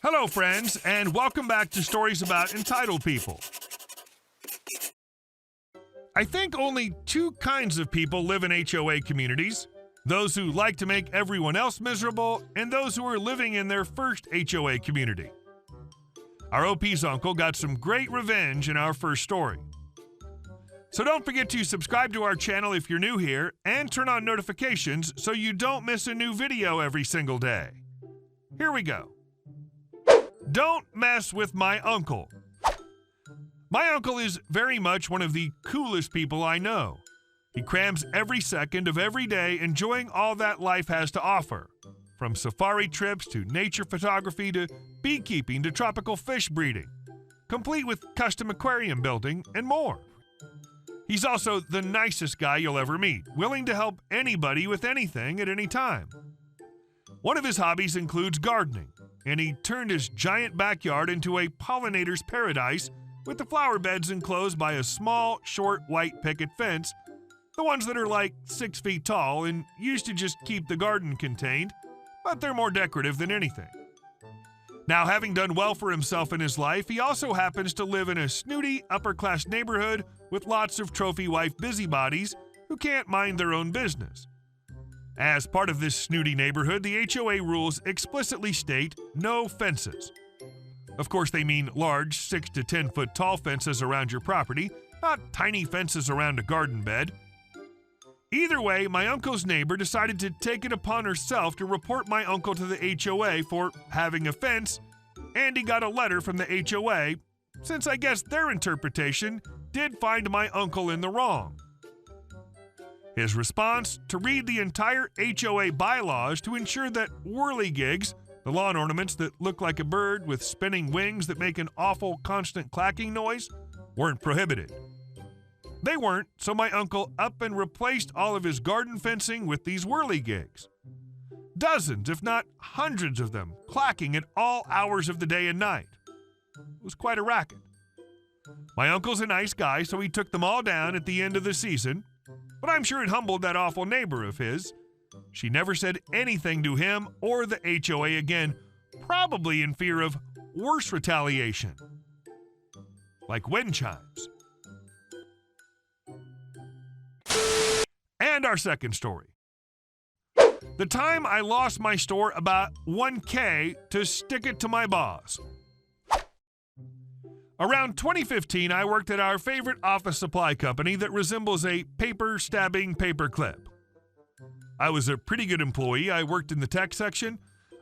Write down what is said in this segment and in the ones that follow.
Hello, friends, and welcome back to Stories About Entitled People. I think only two kinds of people live in HOA communities: those who like to make everyone else miserable, and those who are living in their first HOA community. Our OP's uncle got some great revenge in our first story. So don't forget to subscribe to our channel if you're new here, and turn on notifications so you don't miss a new video every single day. Here we go. Don't mess with my uncle. My uncle is very much one of the coolest people I know. He crams every second of every day enjoying all that life has to offer, from safari trips to nature photography to beekeeping to tropical fish breeding, complete with custom aquarium building and more. He's also the nicest guy you'll ever meet, willing to help anybody with anything at any time. One of his hobbies includes gardening, and he turned his giant backyard into a pollinator's paradise with the flower beds enclosed by a small, short white picket fence, the ones that are like 6 feet tall and used to just keep the garden contained, but they're more decorative than anything. Now, having done well for himself in his life, he also happens to live in a snooty, upper-class neighborhood with lots of trophy wife busybodies who can't mind their own business. As part of this snooty neighborhood, the HOA rules explicitly state no fences. Of course, they mean large 6 to 10 foot tall fences around your property, not tiny fences around a garden bed. Either way, my uncle's neighbor decided to take it upon herself to report my uncle to the HOA for having a fence, and he got a letter from the HOA, since I guess their interpretation did find my uncle in the wrong. His response: to read the entire HOA bylaws to ensure that whirligigs, the lawn ornaments that look like a bird with spinning wings that make an awful constant clacking noise, weren't prohibited. They weren't, so my uncle up and replaced all of his garden fencing with these whirligigs. Dozens, if not hundreds of them, clacking at all hours of the day and night. It was quite a racket. My uncle's a nice guy, so he took them all down at the end of the season, but I'm sure it humbled that awful neighbor of his. She never said anything to him or the HOA again, probably in fear of worse retaliation, like wind chimes. And our second story. The time I lost my store about $1,000 to stick it to my boss. Around 2015, I worked at our favorite office supply company that resembles a paper-stabbing paperclip. I was a pretty good employee. I worked in the tech section.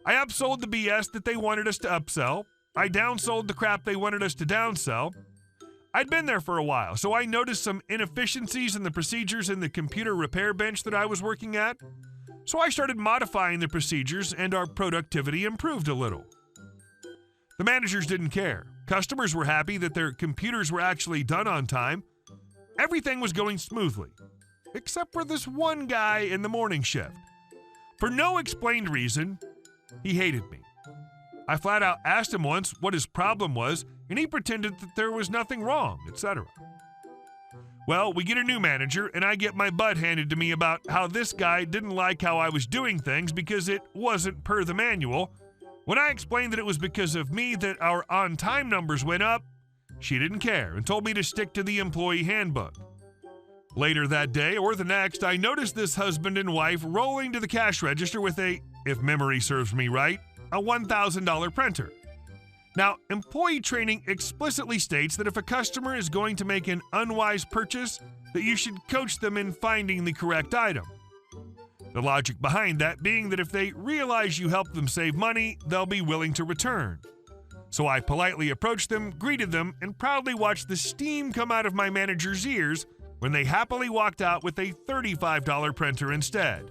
I upsold the BS that they wanted us to upsell. I downsold the crap they wanted us to downsell. I'd been there for a while, so I noticed some inefficiencies in the procedures in the computer repair bench that I was working at. So I started modifying the procedures, and our productivity improved a little. The managers didn't care. Customers were happy that their computers were actually done on time. Everything was going smoothly, except for this one guy in the morning shift. For no explained reason, he hated me. I flat out asked him once what his problem was, and he pretended that there was nothing wrong, etc. Well, we get a new manager, and I get my butt handed to me about how this guy didn't like how I was doing things because it wasn't per the manual. When I explained that it was because of me that our on-time numbers went up, she didn't care and told me to stick to the employee handbook. Later that day or the next, I noticed this husband and wife rolling to the cash register with a, if memory serves me right, a $1,000 printer. Now, employee training explicitly states that if a customer is going to make an unwise purchase, that you should coach them in finding the correct item. The logic behind that being that if they realize you help them save money, they'll be willing to return. So I politely approached them, greeted them, and proudly watched the steam come out of my manager's ears when they happily walked out with a $35 printer instead.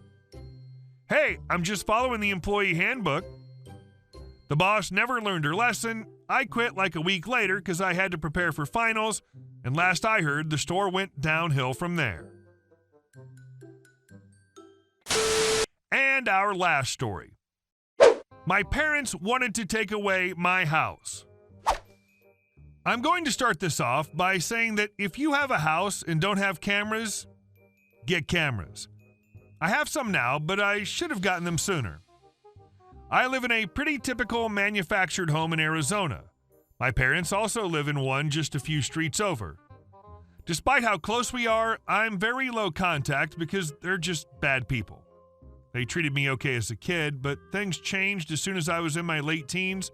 Hey, I'm just following the employee handbook. The boss never learned her lesson. I quit like a week later because I had to prepare for finals, and last I heard, the store went downhill from there. And our last story. My parents wanted to take away my house. I'm going to start this off by saying that if you have a house and don't have cameras, get cameras. I have some now, but I should have gotten them sooner. I live in a pretty typical manufactured home in Arizona. My parents also live in one just a few streets over. Despite how close we are, I'm very low contact because they're just bad people. They treated me okay as a kid, but things changed as soon as I was in my late teens.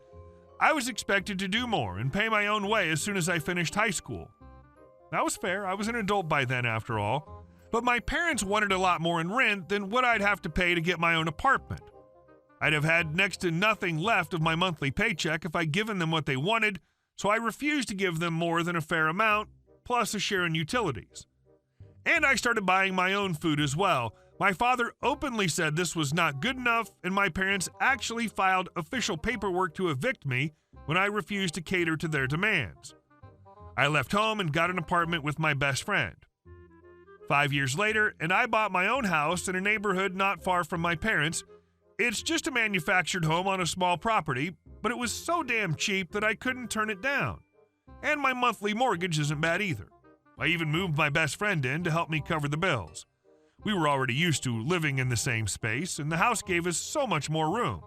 I was expected to do more and pay my own way as soon as I finished high school. That was fair. I was an adult by then, after all. But my parents wanted a lot more in rent than what I'd have to pay to get my own apartment. I'd have had next to nothing left of my monthly paycheck if I'd given them what they wanted, so I refused to give them more than a fair amount, plus a share in utilities. And I started buying my own food as well. My father openly said this was not good enough, and my parents actually filed official paperwork to evict me when I refused to cater to their demands. I left home and got an apartment with my best friend. 5 years later, and I bought my own house in a neighborhood not far from my parents'. It's just a manufactured home on a small property, but it was so damn cheap that I couldn't turn it down. And my monthly mortgage isn't bad either. I even moved my best friend in to help me cover the bills. We were already used to living in the same space, and the house gave us so much more room.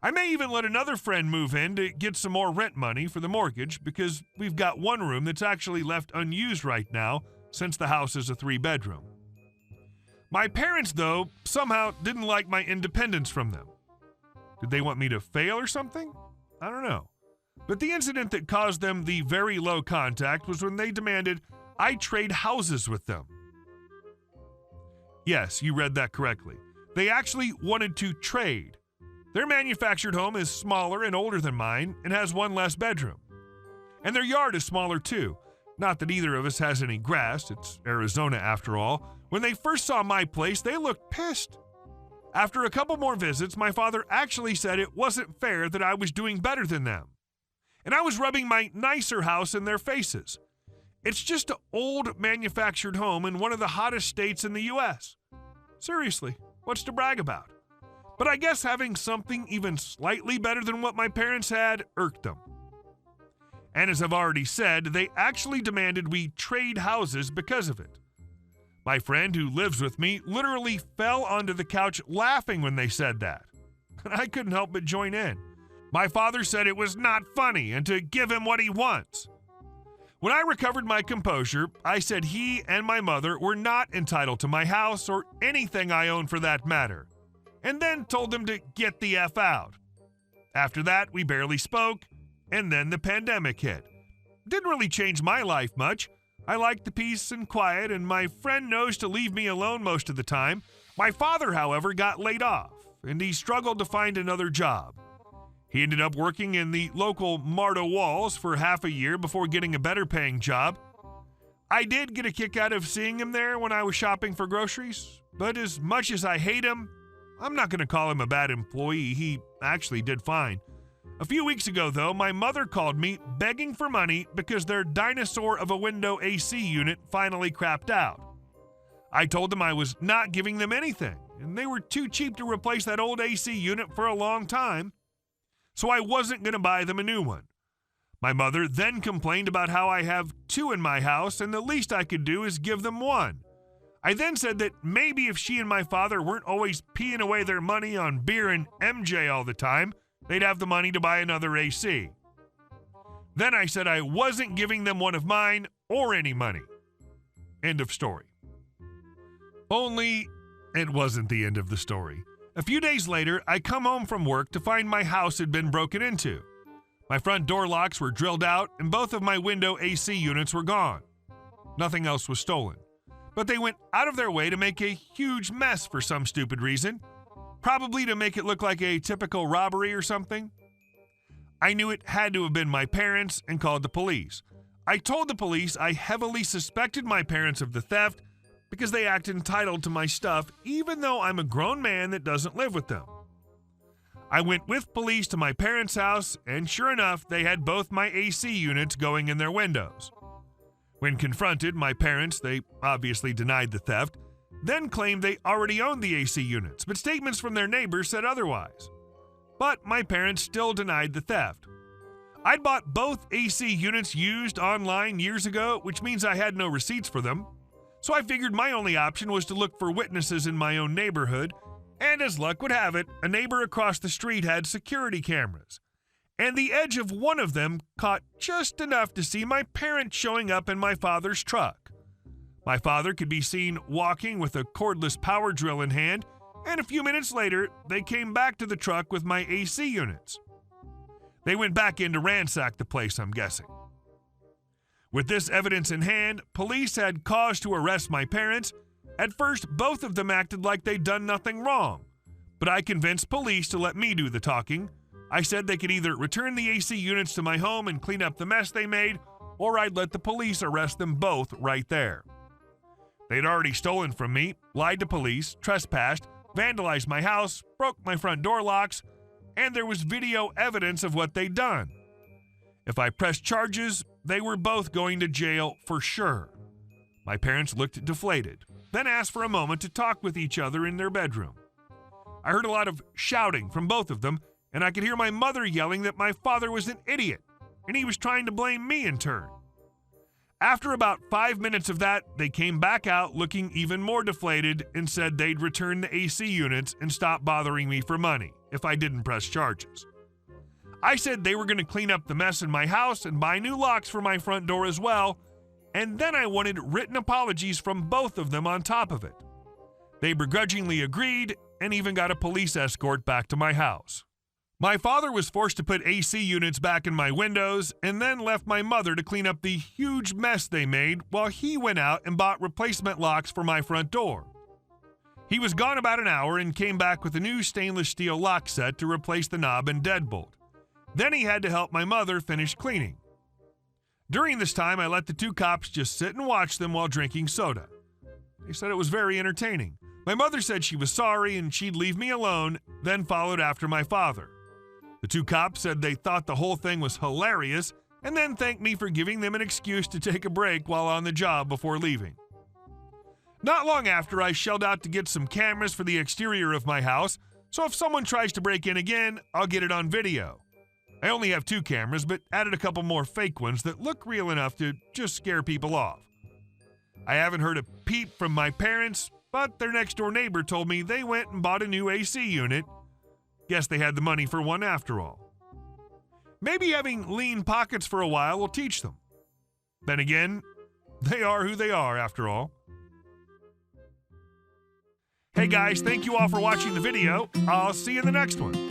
I may even let another friend move in to get some more rent money for the mortgage because we've got one room that's actually left unused right now since the house is a 3-bedroom. My parents, though, somehow didn't like my independence from them. Did they want me to fail or something? I don't know. But the incident that caused them the very low contact was when they demanded I trade houses with them. Yes, you read that correctly. They actually wanted to trade. Their manufactured home is smaller and older than mine and has one less bedroom. And their yard is smaller too. Not that either of us has any grass, it's Arizona after all. When they first saw my place, they looked pissed. After a couple more visits, my father actually said it wasn't fair that I was doing better than them. And I was rubbing my nicer house in their faces. It's just an old manufactured home in one of the hottest states in the U.S. Seriously, what's to brag about? But I guess having something even slightly better than what my parents had irked them. And as I've already said, they actually demanded we trade houses because of it. My friend who lives with me literally fell onto the couch laughing when they said that. And I couldn't help but join in. My father said it was not funny and to give him what he wants. When I recovered my composure, I said he and my mother were not entitled to my house or anything I own for that matter, and then told them to get the F out. After that, we barely spoke, and then the pandemic hit. Didn't really change my life much. I like the peace and quiet, and my friend knows to leave me alone most of the time. My father, however, got laid off, and he struggled to find another job. He ended up working in the local Marta Walls for half a year before getting a better paying job. I did get a kick out of seeing him there when I was shopping for groceries, but as much as I hate him, I'm not going to call him a bad employee. He actually did fine. A few weeks ago, though, my mother called me begging for money because their dinosaur of a window AC unit finally crapped out. I told them I was not giving them anything, and they were too cheap to replace that old AC unit for a long time, so I wasn't going to buy them a new one. My mother then complained about how I have 2 in my house, and the least I could do is give them 1. I then said that maybe if she and my father weren't always peeing away their money on beer and MJ all the time, they'd have the money to buy another AC. Then I said I wasn't giving them one of mine or any money. End of story. Only it wasn't the end of the story. A few days later, I come home from work to find my house had been broken into. My front door locks were drilled out and both of my window AC units were gone. Nothing else was stolen. But they went out of their way to make a huge mess for some stupid reason. Probably to make it look like a typical robbery or something. I knew it had to have been my parents and called the police. I told the police I heavily suspected my parents of the theft because they act entitled to my stuff even though I'm a grown man that doesn't live with them. I went with police to my parents' house, and sure enough, they had both my AC units going in their windows. When confronted, my parents, they obviously denied the theft, then claimed they already owned the AC units, but statements from their neighbors said otherwise. But my parents still denied the theft. I'd bought both AC units used online years ago, which means I had no receipts for them. So I figured my only option was to look for witnesses in my own neighborhood, And as luck would have it, a neighbor across the street had security cameras, and the edge of one of them caught just enough to see my parents showing up in my father's truck. My father could be seen walking with a cordless power drill in hand, and a few minutes later, they came back to the truck with my AC units. They went back in to ransack the place, I'm guessing. With this evidence in hand, police had cause to arrest my parents. At first, both of them acted like they'd done nothing wrong, but I convinced police to let me do the talking. I said they could either return the AC units to my home and clean up the mess they made, or I'd let the police arrest them both right there. They'd already stolen from me, lied to police, trespassed, vandalized my house, broke my front door locks, and there was video evidence of what they'd done. If I pressed charges, they were both going to jail for sure. My parents looked deflated, then asked for a moment to talk with each other in their bedroom. I heard a lot of shouting from both of them, and I could hear my mother yelling that my father was an idiot, and he was trying to blame me in turn. After about 5 minutes of that, they came back out looking even more deflated and said they'd return the AC units and stop bothering me for money if I didn't press charges. I said they were going to clean up the mess in my house and buy new locks for my front door as well, and then I wanted written apologies from both of them on top of it. They begrudgingly agreed and even got a police escort back to my house. My father was forced to put AC units back in my windows and then left my mother to clean up the huge mess they made while he went out and bought replacement locks for my front door. He was gone about an hour and came back with a new stainless steel lock set to replace the knob and deadbolt. Then he had to help my mother finish cleaning. During this time, I let the two cops just sit and watch them while drinking soda. They said it was very entertaining. My mother said she was sorry and she'd leave me alone, then followed after my father. The two cops said they thought the whole thing was hilarious and then thanked me for giving them an excuse to take a break while on the job before leaving. Not long after, I shelled out to get some cameras for the exterior of my house, so if someone tries to break in again, I'll get it on video. I only have 2 cameras, but added a couple more fake ones that look real enough to just scare people off. I haven't heard a peep from my parents, but their next-door neighbor told me they went and bought a new AC unit. Guess they had the money for one after all. Maybe having lean pockets for a while will teach them. Then again, they are who they are after all. Hey guys, thank you all for watching the video. I'll see you in the next one.